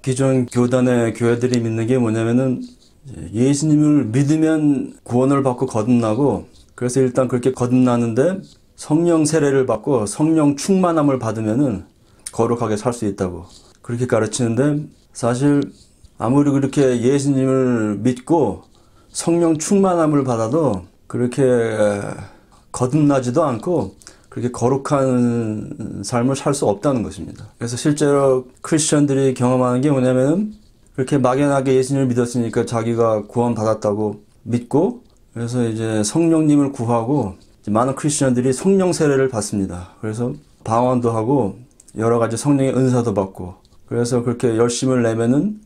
기존 교단의 교회들이 믿는 게 뭐냐면은 예수님을 믿으면 구원을 받고 거듭나고, 그래서 일단 그렇게 거듭나는데 성령 세례를 받고 성령 충만함을 받으면은 거룩하게 살 수 있다고 그렇게 가르치는데, 사실 아무리 그렇게 예수님을 믿고 성령 충만함을 받아도 그렇게 거듭나지도 않고 그렇게 거룩한 삶을 살 수 없다는 것입니다. 그래서 실제로 크리스천들이 경험하는 게 뭐냐면은 그렇게 막연하게 예수님을 믿었으니까 자기가 구원받았다고 믿고, 그래서 이제 성령님을 구하고, 많은 크리스천들이 성령 세례를 받습니다. 그래서 방언도 하고 여러 가지 성령의 은사도 받고, 그래서 그렇게 열심을 내면은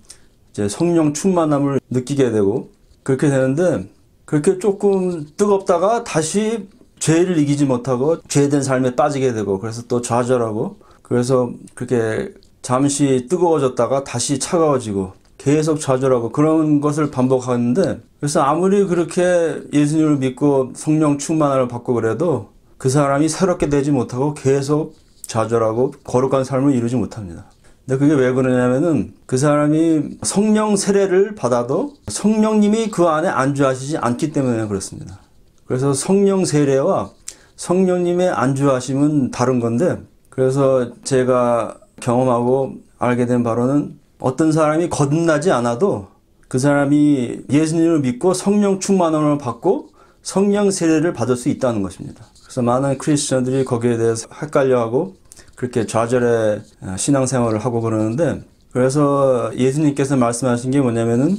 이제 성령 충만함을 느끼게 되고 그렇게 되는데, 그렇게 조금 뜨겁다가 다시 죄를 이기지 못하고 죄된 삶에 빠지게 되고, 그래서 또 좌절하고, 그래서 그렇게 잠시 뜨거워졌다가 다시 차가워지고 계속 좌절하고 그런 것을 반복하는데, 그래서 아무리 그렇게 예수님을 믿고 성령 충만함을 받고 그래도 그 사람이 새롭게 되지 못하고 계속 좌절하고 거룩한 삶을 이루지 못합니다. 근데 그게 왜 그러냐면은 그 사람이 성령 세례를 받아도 성령님이 그 안에 안주하시지 않기 때문에 그렇습니다. 그래서 성령 세례와 성령님의 안주하심은 다른 건데, 그래서 제가 경험하고 알게 된 바로는 어떤 사람이 거듭나지 않아도 그 사람이 예수님을 믿고 성령 충만함을 받고 성령 세례를 받을 수 있다는 것입니다. 그래서 많은 크리스천들이 거기에 대해서 헷갈려하고 그렇게 좌절의 신앙생활을 하고 그러는데, 그래서 예수님께서 말씀하신 게 뭐냐면은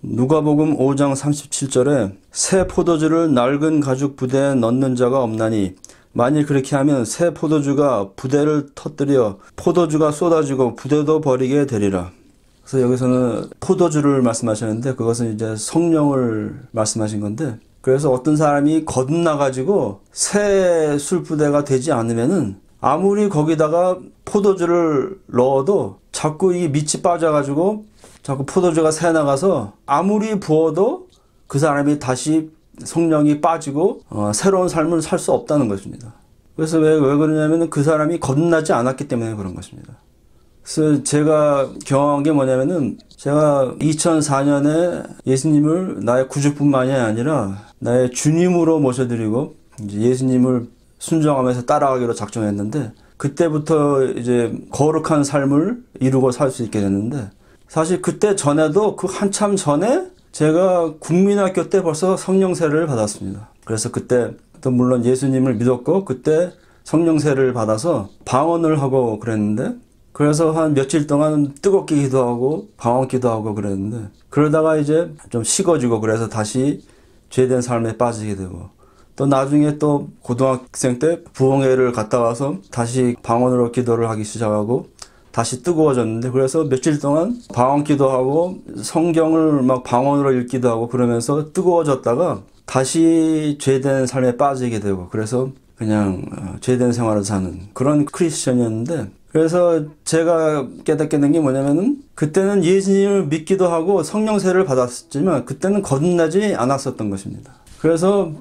누가복음 5장 37절에 새 포도주를 낡은 가죽 부대에 넣는 자가 없나니 만일 그렇게 하면 새 포도주가 부대를 터뜨려 포도주가 쏟아지고 부대도 버리게 되리라. 그래서 여기서는 포도주를 말씀하셨는데 그것은 이제 성령을 말씀하신 건데, 그래서 어떤 사람이 거듭나 가지고 새 술부대가 되지 않으면은 아무리 거기다가 포도주를 넣어도 자꾸 이 밑이 빠져가지고 자꾸 포도주가 새나가서 아무리 부어도 그 사람이 다시 성령이 빠지고 새로운 삶을 살 수 없다는 것입니다. 그래서 왜 그러냐면 그 사람이 거듭나지 않았기 때문에 그런 것입니다. 그래서 제가 경험한 게 뭐냐면은 제가 2004년에 예수님을 나의 구주뿐만이 아니라 나의 주님으로 모셔드리고 이제 예수님을 순종하면서 따라가기로 작정했는데, 그때부터 이제 거룩한 삶을 이루고 살 수 있게 됐는데, 사실 그때 전에도 그 한참 전에 제가 국민학교 때 벌써 성령 세례를 받았습니다. 그래서 그때 또 물론 예수님을 믿었고 그때 성령 세례를 받아서 방언을 하고 그랬는데, 그래서 한 며칠 동안 뜨겁게 기도하고 방언 기도하고 그랬는데, 그러다가 이제 좀 식어지고 그래서 다시 죄된 삶에 빠지게 되고, 또 나중에 또 고등학생 때 부흥회를 갔다 와서 다시 방언으로 기도를 하기 시작하고 다시 뜨거워졌는데, 그래서 며칠 동안 방언 기도하고 성경을 막 방언으로 읽기도 하고 그러면서 뜨거워졌다가 다시 죄된 삶에 빠지게 되고, 그래서 그냥 죄된 생활을 사는 그런 크리스천이었는데, 그래서 제가 깨닫게 된 게 뭐냐면은 그때는 예수님을 믿기도 하고 성령 세례를 받았지만 그때는 거듭나지 않았었던 것입니다. 그래서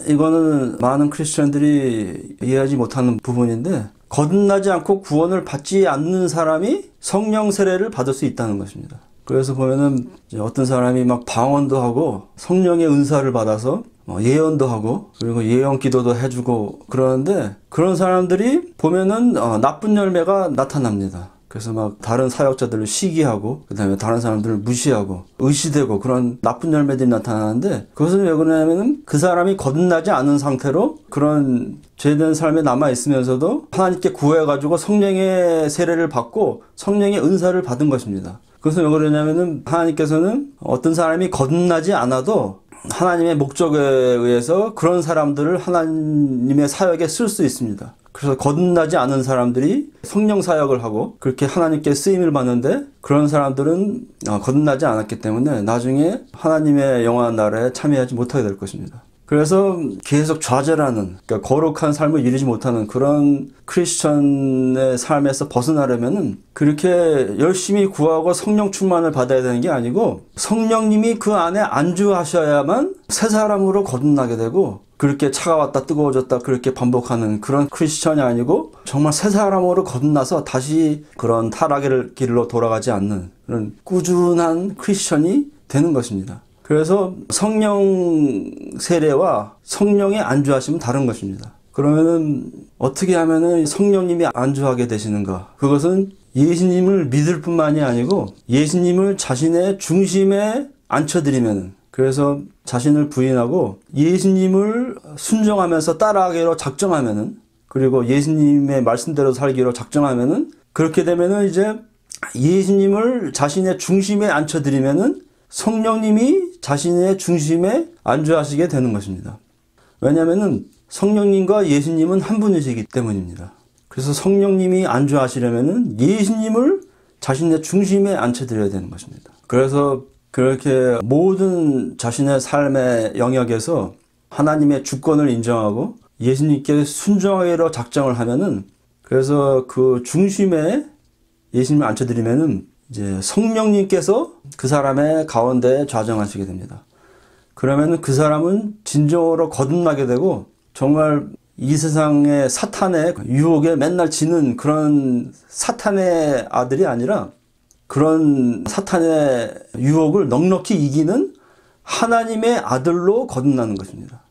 이거는 많은 크리스천들이 이해하지 못하는 부분인데, 거듭나지 않고 구원을 받지 않는 사람이 성령 세례를 받을 수 있다는 것입니다. 그래서 보면은 어떤 사람이 막 방언도 하고 성령의 은사를 받아서 예언도 하고 그리고 예언 기도도 해주고 그러는데, 그런 사람들이 보면은 나쁜 열매가 나타납니다. 그래서 막 다른 사역자들을 시기하고 그 다음에 다른 사람들을 무시하고 의시되고 그런 나쁜 열매들이 나타나는데, 그것은 왜 그러냐면은 그 사람이 거듭나지 않은 상태로 그런 죄된 삶에 남아 있으면서도 하나님께 구해가지고 성령의 세례를 받고 성령의 은사를 받은 것입니다. 그것은 왜 그러냐면은 하나님께서는 어떤 사람이 거듭나지 않아도 하나님의 목적에 의해서 그런 사람들을 하나님의 사역에 쓸 수 있습니다. 그래서 거듭나지 않은 사람들이 성령 사역을 하고 그렇게 하나님께 쓰임을 받는데, 그런 사람들은 거듭나지 않았기 때문에 나중에 하나님의 영원한 나라에 참여하지 못하게 될 것입니다. 그래서 계속 좌절하는, 그러니까 거룩한 삶을 이루지 못하는 그런 크리스천의 삶에서 벗어나려면은 그렇게 열심히 구하고 성령 충만을 받아야 되는 게 아니고 성령님이 그 안에 안주하셔야만 새 사람으로 거듭나게 되고, 그렇게 차가웠다 뜨거워졌다 그렇게 반복하는 그런 크리스천이 아니고 정말 새 사람으로 거듭나서 다시 그런 타락의 길로 돌아가지 않는 그런 꾸준한 크리스천이 되는 것입니다. 그래서 성령 세례와 성령의 안주하심은 다른 것입니다. 그러면은 어떻게 하면은 성령님이 안주하게 되시는가? 그것은 예수님을 믿을 뿐만이 아니고 예수님을 자신의 중심에 앉혀드리면은, 그래서 자신을 부인하고 예수님을 순종하면서 따라하기로 작정하면은, 그리고 예수님의 말씀대로 살기로 작정하면은, 그렇게 되면은 이제 예수님을 자신의 중심에 앉혀드리면은 성령님이 자신의 중심에 안주하시게 되는 것입니다. 왜냐하면은 성령님과 예수님은 한 분이시기 때문입니다. 그래서 성령님이 안주하시려면은 예수님을 자신의 중심에 앉혀드려야 되는 것입니다. 그래서 그렇게 모든 자신의 삶의 영역에서 하나님의 주권을 인정하고 예수님께 순종하기로 작정을 하면은, 그래서 그 중심에 예수님을 앉혀드리면은 이제 성령님께서 그 사람의 가운데 좌정하시게 됩니다. 그러면 그 사람은 진정으로 거듭나게 되고 정말 이 세상의 사탄의 유혹에 맨날 지는 그런 사탄의 아들이 아니라 그런 사탄의 유혹을 넉넉히 이기는 하나님의 아들로 거듭나는 것입니다.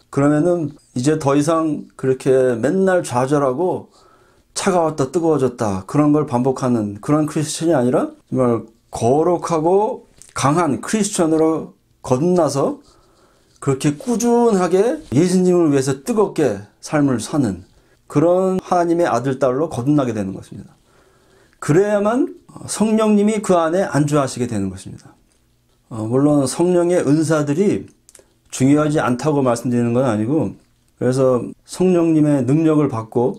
그러면은 이제 더 이상 그렇게 맨날 좌절하고 차가웠다 뜨거워졌다 그런 걸 반복하는 그런 크리스천이 아니라 정말 거룩하고 강한 크리스천으로 거듭나서 그렇게 꾸준하게 예수님을 위해서 뜨겁게 삶을 사는 그런 하나님의 아들, 딸로 거듭나게 되는 것입니다. 그래야만 성령님이 그 안에 안주하시게 되는 것입니다. 물론 성령의 은사들이 중요하지 않다고 말씀드리는 건 아니고, 그래서 성령님의 능력을 받고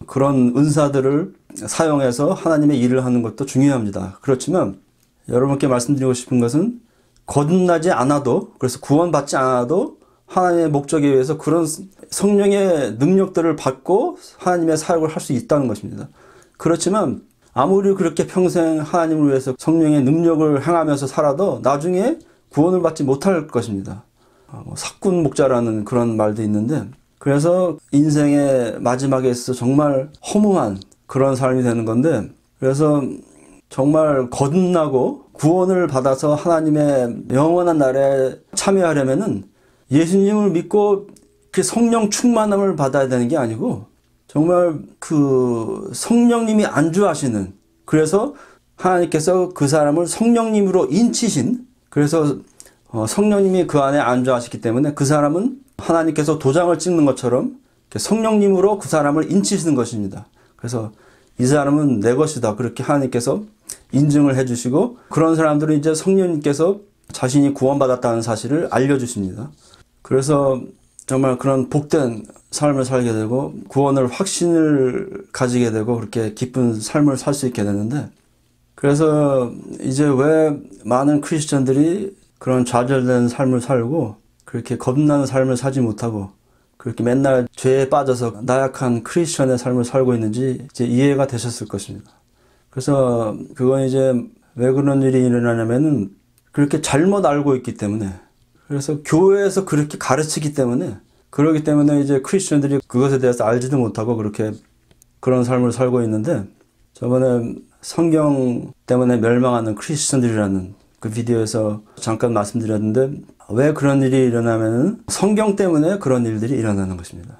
그런 은사들을 사용해서 하나님의 일을 하는 것도 중요합니다. 그렇지만 여러분께 말씀드리고 싶은 것은 거듭나지 않아도, 그래서 구원받지 않아도 하나님의 목적에 의해서 그런 성령의 능력들을 받고 하나님의 사역을 할 수 있다는 것입니다. 그렇지만 아무리 그렇게 평생 하나님을 위해서 성령의 능력을 행하면서 살아도 나중에 구원을 받지 못할 것입니다. 사꾼 목자라는 그런 말도 있는데, 그래서 인생의 마지막에 있어서 정말 허무한 그런 삶이 되는 건데, 그래서 정말 거듭나고 구원을 받아서 하나님의 영원한 나라에 참여하려면은 예수님을 믿고 그 성령 충만함을 받아야 되는 게 아니고 정말 그 성령님이 안주하시는, 그래서 하나님께서 그 사람을 성령님으로 인치신, 그래서 성령님이 그 안에 안주하시기 때문에 그 사람은 하나님께서 도장을 찍는 것처럼 성령님으로 그 사람을 인치시는 것입니다. 그래서 이 사람은 내 것이다, 그렇게 하나님께서 인증을 해주시고, 그런 사람들은 이제 성령님께서 자신이 구원받았다는 사실을 알려주십니다. 그래서 정말 그런 복된 삶을 살게 되고 구원을 확신을 가지게 되고 그렇게 기쁜 삶을 살 수 있게 되는데, 그래서 이제 왜 많은 크리스천들이 그런 좌절된 삶을 살고 그렇게 거듭나는 삶을 살지 못하고 그렇게 맨날 죄에 빠져서 나약한 크리스천의 삶을 살고 있는지 이제 이해가 되셨을 것입니다. 그래서 그건 이제 왜 그런 일이 일어나냐면은 그렇게 잘못 알고 있기 때문에, 그래서 교회에서 그렇게 가르치기 때문에, 그러기 때문에 이제 크리스천들이 그것에 대해서 알지도 못하고 그렇게 그런 삶을 살고 있는데, 저번에 성경 때문에 멸망하는 크리스천들이라는 그 비디오에서 잠깐 말씀드렸는데, 왜 그런 일이 일어나면은 성경 때문에 그런 일들이 일어나는 것입니다.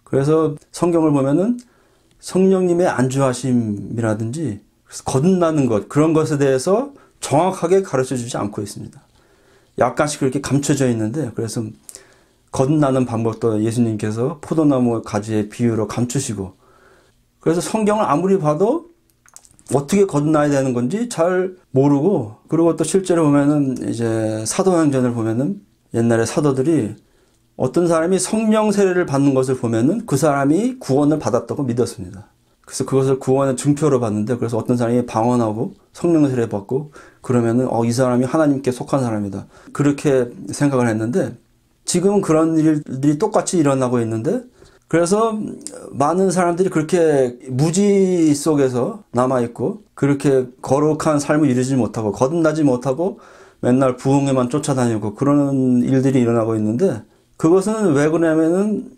그래서 성경을 보면은 성령님의 안주하심이라든지 거듭나는 것, 그런 것에 대해서 정확하게 가르쳐 주지 않고 있습니다. 약간씩 그렇게 감춰져 있는데, 그래서 거듭나는 방법도 예수님께서 포도나무 가지의 비유로 감추시고, 그래서 성경을 아무리 봐도 어떻게 거듭나야 되는 건지 잘 모르고, 그리고 또 실제로 보면은 이제 사도행전을 보면은 옛날에 사도들이 어떤 사람이 성령 세례를 받는 것을 보면은 그 사람이 구원을 받았다고 믿었습니다. 그래서 그것을 구원의 증표로 봤는데, 그래서 어떤 사람이 방언하고 성령 세례 받고 그러면은 이 사람이 하나님께 속한 사람이다, 그렇게 생각을 했는데, 지금은 그런 일들이 똑같이 일어나고 있는데, 그래서 많은 사람들이 그렇게 무지 속에서 남아있고 그렇게 거룩한 삶을 이루지 못하고 거듭나지 못하고 맨날 부흥회만 쫓아다니고 그런 일들이 일어나고 있는데, 그것은 왜 그러냐면은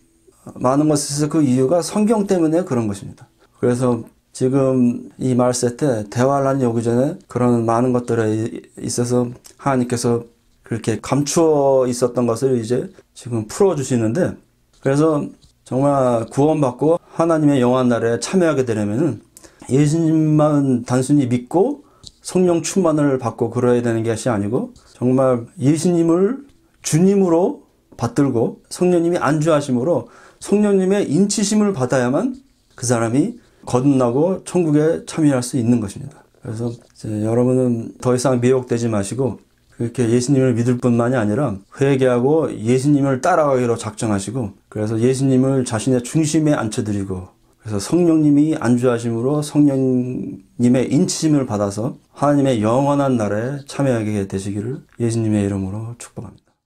많은 것에서 그 이유가 성경 때문에 그런 것입니다. 그래서 지금 이 말세 때 대환란이 오기 전에 그런 많은 것들에 있어서 하나님께서 그렇게 감추어 있었던 것을 이제 지금 풀어주시는데, 그래서 정말 구원받고 하나님의 영원한 나라에 참여하게 되려면은 예수님만 단순히 믿고 성령 충만을 받고 그러야 되는 것이 아니고, 정말 예수님을 주님으로 받들고 성령님이 안주하심으로 성령님의 인치심을 받아야만 그 사람이 거듭나고 천국에 참여할 수 있는 것입니다. 그래서 이제 여러분은 더 이상 미혹되지 마시고 그렇게 예수님을 믿을 뿐만이 아니라 회개하고 예수님을 따라가기로 작정하시고, 그래서 예수님을 자신의 중심에 앉혀드리고, 그래서 성령님이 안주하심으로 성령님의 인치심을 받아서 하나님의 영원한 나라에 참여하게 되시기를 예수님의 이름으로 축복합니다.